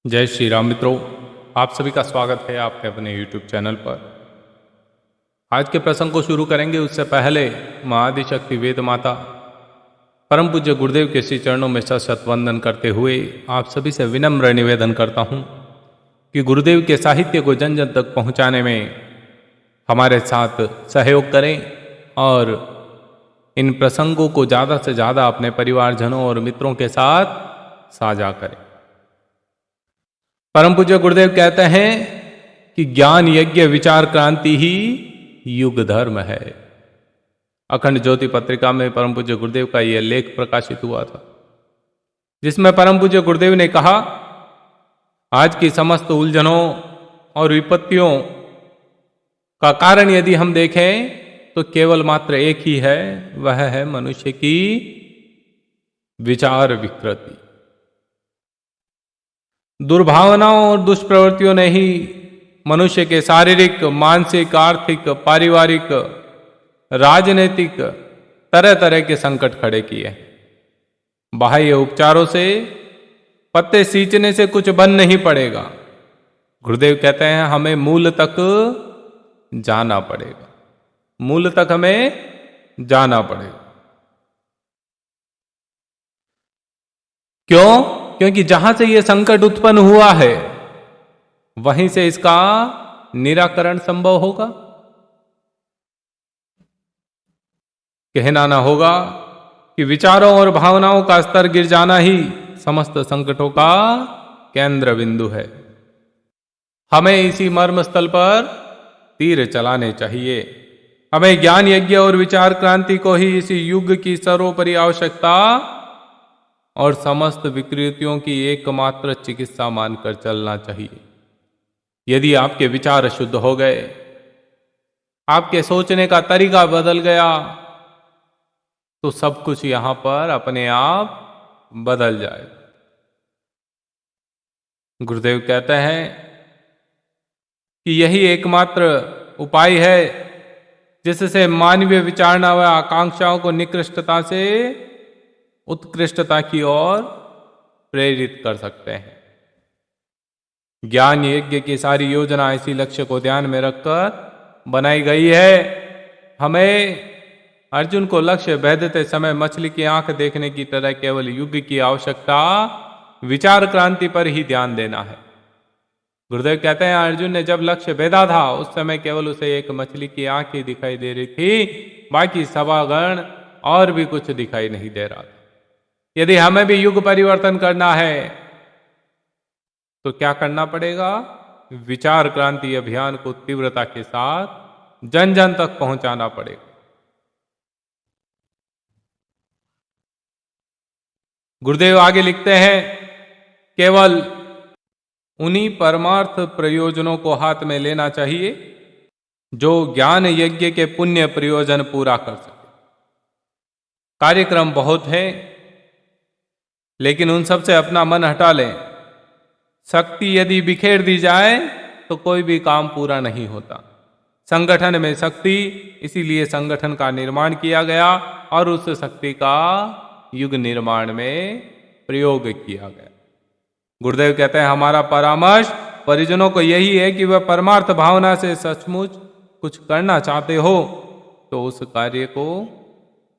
जय श्री राम मित्रों, आप सभी का स्वागत है आपके अपने YouTube चैनल पर। आज के प्रसंग को शुरू करेंगे उससे पहले माँ आदिशक्ति वेद माता परम पूज्य गुरुदेव के श्री चरणों में सशत वंदन करते हुए आप सभी से विनम्र निवेदन करता हूँ कि गुरुदेव के साहित्य को जन जन तक पहुँचाने में हमारे साथ सहयोग करें और इन प्रसंगों को ज़्यादा से ज़्यादा अपने परिवारजनों और मित्रों के साथ साझा करें। परम पूज्य गुरुदेव कहते हैं कि ज्ञान यज्ञ विचार क्रांति ही युग धर्म है। अखंड ज्योति पत्रिका में परम पूज्य गुरुदेव का यह लेख प्रकाशित हुआ था, जिसमें परम पूज्य गुरुदेव ने कहा, आज की समस्त उलझनों और विपत्तियों का कारण यदि हम देखें तो केवल मात्र एक ही है, वह है मनुष्य की विचार विकृति। दुर्भावनाओं और दुष्प्रवृत्तियों ने ही मनुष्य के शारीरिक, मानसिक, आर्थिक, पारिवारिक, राजनीतिक तरह तरह के संकट खड़े किए। बाह्य उपचारों से, पत्ते सींचने से कुछ बन नहीं पड़ेगा। गुरुदेव कहते हैं हमें मूल तक जाना पड़ेगा, मूल तक हमें जाना पड़ेगा। क्यों? क्योंकि जहां से यह संकट उत्पन्न हुआ है वहीं से इसका निराकरण संभव होगा। कहना ना होगा कि विचारों और भावनाओं का स्तर गिर जाना ही समस्त संकटों का केंद्र बिंदु है। हमें इसी मर्म स्थल पर तीर चलाने चाहिए। हमें ज्ञान यज्ञ और विचार क्रांति को ही इसी युग की सर्वोपरि आवश्यकता और समस्त विकृतियों की एकमात्र चिकित्सा मानकर चलना चाहिए। यदि आपके विचार शुद्ध हो गए, आपके सोचने का तरीका बदल गया, तो सब कुछ यहां पर अपने आप बदल जाएगा। गुरुदेव कहते हैं कि यही एकमात्र उपाय है जिससे मानवीय विचारणा व आकांक्षाओं को निकृष्टता से उत्कृष्टता की ओर प्रेरित कर सकते हैं। ज्ञान यज्ञ की सारी योजना इसी लक्ष्य को ध्यान में रखकर बनाई गई है। हमें अर्जुन को लक्ष्य भेदते समय मछली की आंख देखने की तरह केवल युग की आवश्यकता विचार क्रांति पर ही ध्यान देना है। गुरुदेव कहते हैं अर्जुन ने जब लक्ष्य भेदा था उस समय केवल उसे एक मछली की आंख ही दिखाई दे रही थी, बाकी सभागण और भी कुछ दिखाई नहीं दे रहा था। यदि हमें भी युग परिवर्तन करना है तो क्या करना पड़ेगा? विचार क्रांति अभियान को तीव्रता के साथ जन जन तक पहुंचाना पड़ेगा। गुरुदेव आगे लिखते हैं, केवल उन्हीं परमार्थ प्रयोजनों को हाथ में लेना चाहिए जो ज्ञान यज्ञ के पुण्य प्रयोजन पूरा कर सके। कार्यक्रम बहुत है, लेकिन उन सब से अपना मन हटा लें। शक्ति यदि बिखेर दी जाए तो कोई भी काम पूरा नहीं होता। संगठन में शक्ति, इसीलिए संगठन का निर्माण किया गया और उस शक्ति का युग निर्माण में प्रयोग किया गया। गुरुदेव कहते हैं हमारा परामर्श परिजनों को यही है कि वह परमार्थ भावना से सचमुच कुछ करना चाहते हो तो उस कार्य को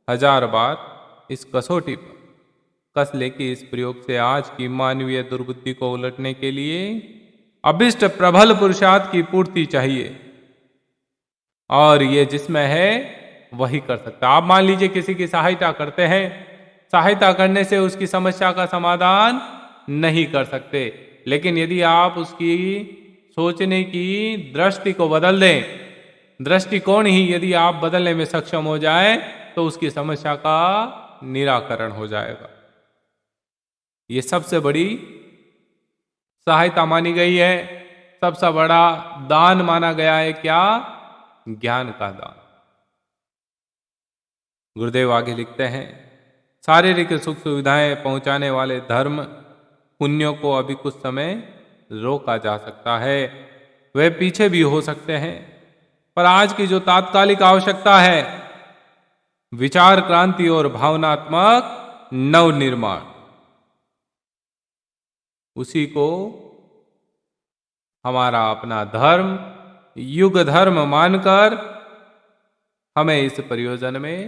1000 बार इस कसौटी पर कस ले कि इस प्रयोग से आज की मानवीय दुर्बुद्धि को उलटने के लिए अभिष्ट प्रबल पुरुषार्थ की पूर्ति चाहिए, और ये जिसमें है वही कर सकता। आप मान लीजिए किसी की सहायता करते हैं, सहायता करने से उसकी समस्या का समाधान नहीं कर सकते, लेकिन यदि आप उसकी सोचने की दृष्टि को बदल दें, दृष्टिकोण ही यदि आप बदलने में सक्षम हो जाए तो उसकी समस्या का निराकरण हो जाएगा। ये सबसे बड़ी सहायता मानी गई है, सबसे बड़ा दान माना गया है। क्या? ज्ञान का दान। गुरुदेव आगे लिखते हैं, शारीरिक सुख सुविधाएं पहुंचाने वाले धर्म पुण्यों को अभी कुछ समय रोका जा सकता है, वे पीछे भी हो सकते हैं, पर आज की जो तात्कालिक आवश्यकता है विचार क्रांति और भावनात्मक नवनिर्माण, उसी को हमारा अपना धर्म, युग धर्म मानकर हमें इस प्रयोजन में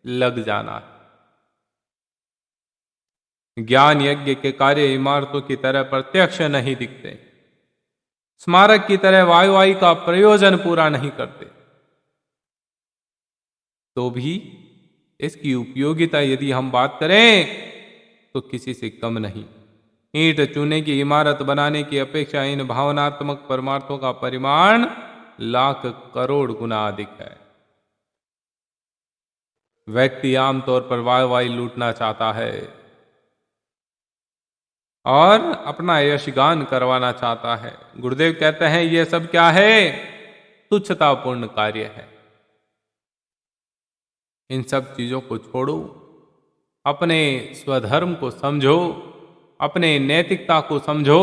लग जाना है। ज्ञान यज्ञ के कार्य इमारतों की तरह प्रत्यक्ष नहीं दिखते, स्मारक की तरह वायुवाई का प्रयोजन पूरा नहीं करते, तो भी इसकी उपयोगिता यदि हम बात करें तो किसी से कम नहीं। ईंट चूने की इमारत बनाने की अपेक्षा इन भावनात्मक परमार्थों का परिमाण लाख करोड़ गुना अधिक है। व्यक्ति आमतौर पर वायुवाई लूटना चाहता है और अपना यशगान करवाना चाहता है। गुरुदेव कहते हैं यह सब क्या है? तुच्छतापूर्ण कार्य है। इन सब चीजों को छोड़ो, अपने स्वधर्म को समझो, अपने नैतिकता को समझो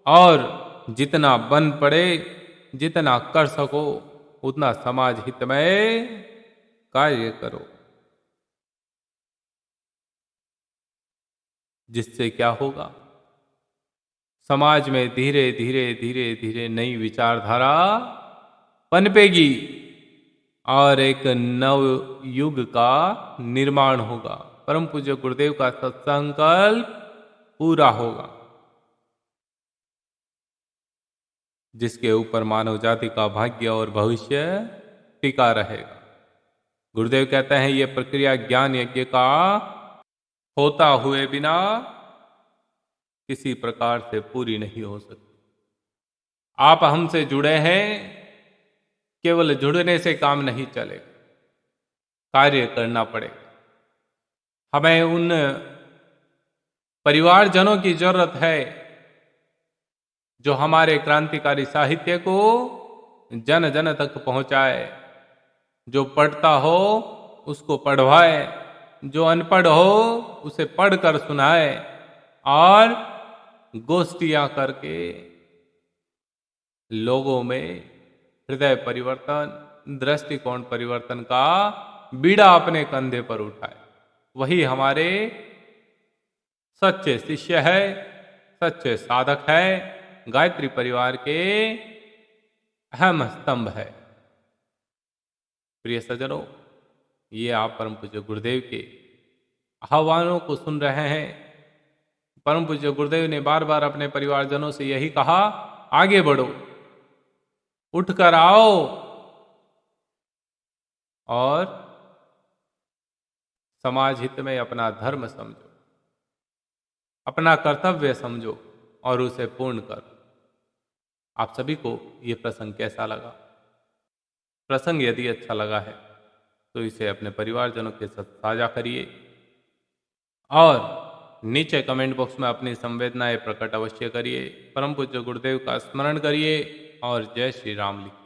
और जितना बन पड़े, जितना कर सको उतना समाज हित में कार्य करो, जिससे क्या होगा? समाज में धीरे धीरे धीरे धीरे नई विचारधारा पनपेगी और एक नव युग का निर्माण होगा। परम पूज्य गुरुदेव का सत्संकल्प पूरा होगा, जिसके ऊपर मानव जाति का भाग्य और भविष्य टिका रहेगा। गुरुदेव कहते हैं यह प्रक्रिया ज्ञान यज्ञ का होता हुए बिना किसी प्रकार से पूरी नहीं हो सकती। आप हमसे जुड़े हैं, केवल जुड़ने से काम नहीं चलेगा, कार्य करना पड़ेगा। हमें उन परिवारजनों की जरूरत है जो हमारे क्रांतिकारी साहित्य को जन जन तक पहुंचाए, जो पढ़ता हो उसको पढ़वाए, जो अनपढ़ हो उसे पढ़कर सुनाए और गोष्ठियां करके लोगों में हृदय परिवर्तन, दृष्टिकोण परिवर्तन का बीड़ा अपने कंधे पर उठाए। वही हमारे सच्चे शिष्य है, सच्चे साधक है, गायत्री परिवार के अहम स्तंभ है। प्रिय सज्जनों, ये आप परम पूज्य गुरुदेव के आह्वानों को सुन रहे हैं। परम पूज्य गुरुदेव ने बार बार अपने परिवारजनों से यही कहा, आगे बढ़ो, उठकर आओ और समाज हित में अपना धर्म समझो, अपना कर्तव्य समझो और उसे पूर्ण करो। आप सभी को यह प्रसंग कैसा लगा? प्रसंग यदि अच्छा लगा है तो इसे अपने परिवारजनों के साथ साझा करिए और नीचे कमेंट बॉक्स में अपनी संवेदनाएं प्रकट अवश्य करिए। परम पूज्य गुरुदेव का स्मरण करिए और जय श्री राम लिखिए।